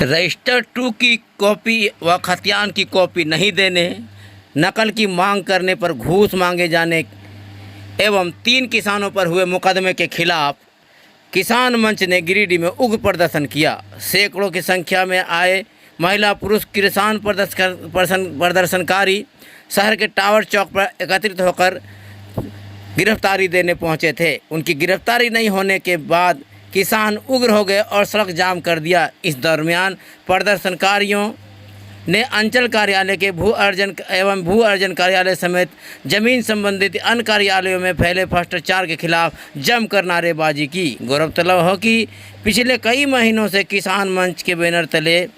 Register 2 की copy व खतियान की कॉपी नहीं देने, नकल की मांग करने पर घूस मांगे जाने एवं 3 किसानों पर हुए मुकदमे के खिलाफ किसान मंच ने गिरिडीह में उग्र प्रदर्शन किया। सैकड़ों की संख्या में आए महिला पुरुष किसान प्रदर्शनकारी शहर के टावर चौक पर एकत्रित होकर गिरफ्तारी देने पहुंचे थे। उनकी गिरफ्तारी नहीं होने के बाद किसान उग्र हो गए और सड़क जाम कर दिया। इस दरमियान प्रदर्शनकारियों ने अंचल कार्यालय के भू अर्जन कार्यालय समेत जमीन संबंधित अन्य कार्यालयों में फैले भ्रष्टाचार के खिलाफ जमकर नारेबाजी की। गौरतलब हो कि पिछले कई महीनों से किसान मंच के बैनर तले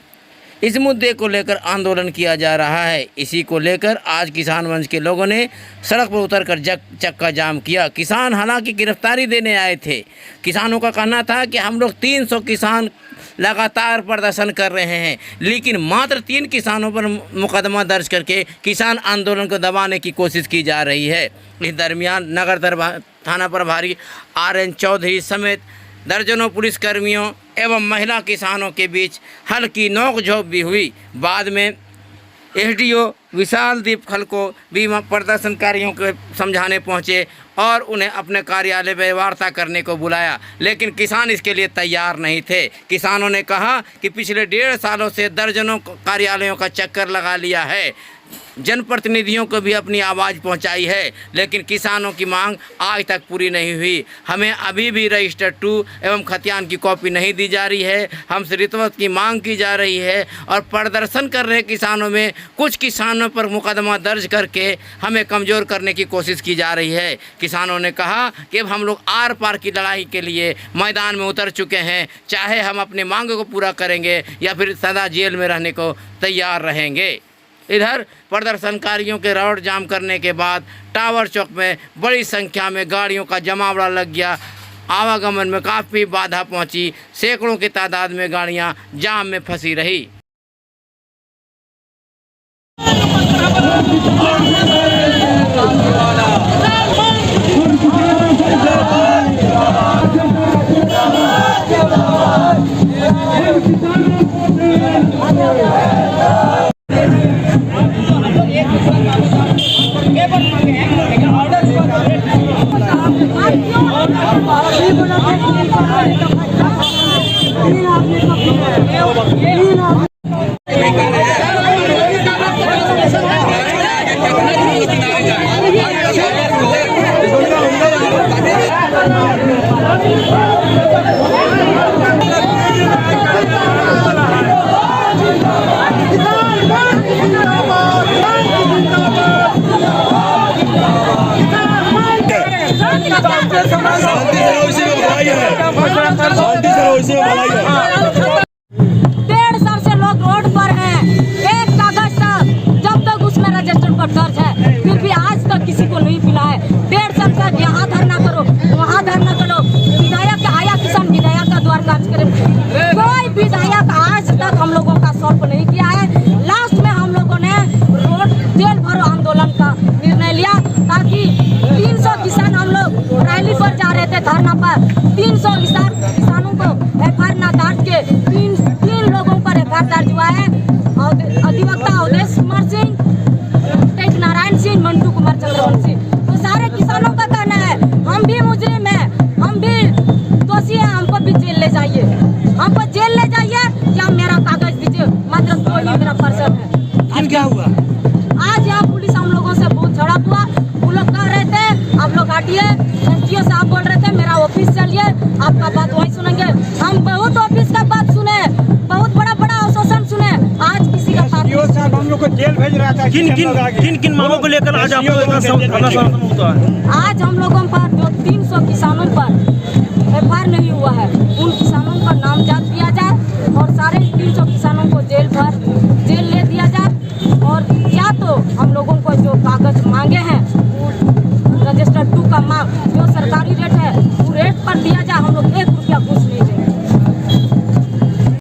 इस मुद्दे को लेकर आंदोलन किया जा रहा है। इसी को लेकर आज किसान मंच के लोगों ने सड़क पर उतरकर चक्का जाम किया। किसान हालांकि गिरफ्तारी देने आए थे। किसानों का कहना था कि हम लोग 300 किसान लगातार प्रदर्शन कर रहे हैं, लेकिन मात्र 3 किसानों पर मुकदमा दर्ज करके किसान आंदोलन को दबाने की कोशिश की जा रही है। इस दरमियान नगर थाना प्रभारी RN चौधरी समेत दर्जनों पुलिसकर्मियों एवं महिला किसानों के बीच हल्की नोकझोंक भी हुई। बाद में SDO विशालदीप खल को भी प्रदर्शनकारियों को समझाने पहुंचे और उन्हें अपने कार्यालय में वार्ता करने को बुलाया, लेकिन किसान इसके लिए तैयार नहीं थे। किसानों ने कहा कि पिछले 1.5 सालों से दर्जनों कार्यालयों का चक्कर लगा लिया है, जनप्रतिनिधियों को भी अपनी आवाज़ पहुंचाई है, लेकिन किसानों की मांग आज तक पूरी नहीं हुई। हमें अभी भी रजिस्टर 2 एवं खतियान की कॉपी नहीं दी जा रही है। हमसे रिश्वत की मांग की जा रही है और प्रदर्शन कर रहे किसानों में कुछ किसानों पर मुकदमा दर्ज करके हमें कमज़ोर करने की कोशिश की जा रही है। किसानों ने कहा कि अब हम लोग आर पार की लड़ाई के लिए मैदान में उतर चुके हैं, चाहे हम अपने मांगों को पूरा करेंगे या फिर सदा जेल में रहने को तैयार रहेंगे। इधर प्रदर्शनकारियों के रोड जाम करने के बाद टावर चौक में बड़ी संख्या में गाड़ियों का जमावड़ा लग गया। आवागमन में काफ़ी बाधा पहुंची। सैकड़ों की तादाद में गाड़ियां जाम में फंसी रही। डेढ़ साल से लोग रोड पर हैं। एक कागज था जब तक उसमें रजिस्टर पर दर्ज है, फिर भी आज तक किसी को नहीं मिला है। 1.5 साल तक यहाँ धरना करो, वहाँ धरना करो। विधायक आया, किसान विधायक का द्वार कार्य करे, कोई विधायक आज तक हम लोगों का सॉल्व नहीं किया है। लास्ट में हम लोगों ने रोड जेल भरो आंदोलन का निर्णय लिया ताकि 300 किसान, हम लोग रैली पर जा रहे थे धरना पर, 300 किसानों को FIR ना दर्ज के 3 लोगों पर FIR दर्ज हुआ है। अधिवक्ता अवधेश कुमार सिंह, तेज नारायण सिंह, मंटू कुमार चंद्रवंशी। तो सारे किसानों का कहना है हम भी मुजरिम हैं, हम भी दोषी हैं, हमको भी जेल ले जाइए, हमको जेल ले जाइए या मेरा कागज दीजिए, मात्र तो ही मेरा पर्सन है। आज क्या हुआ? आज यहाँ पुलिस हम लोगों से बहुत झड़प हुआ। वो लोग कह रहे थे आप लोग हटिए, SDO साहब बोल रहे थे मेरा ऑफिस चलिए, आपका बात वहीं सुनेंगे। हम बहुत ऑफिस का बात सुने, बहुत बड़ा आश्वासन सुने, आज किसी का बात SDO साहब हम लोग को जेल भेज रहा था। किन मांगों को लेकर आज आप आज हम लोगों पर जो 300 किसानों पर FIR नहीं हुआ है, उन किसानों का नामजद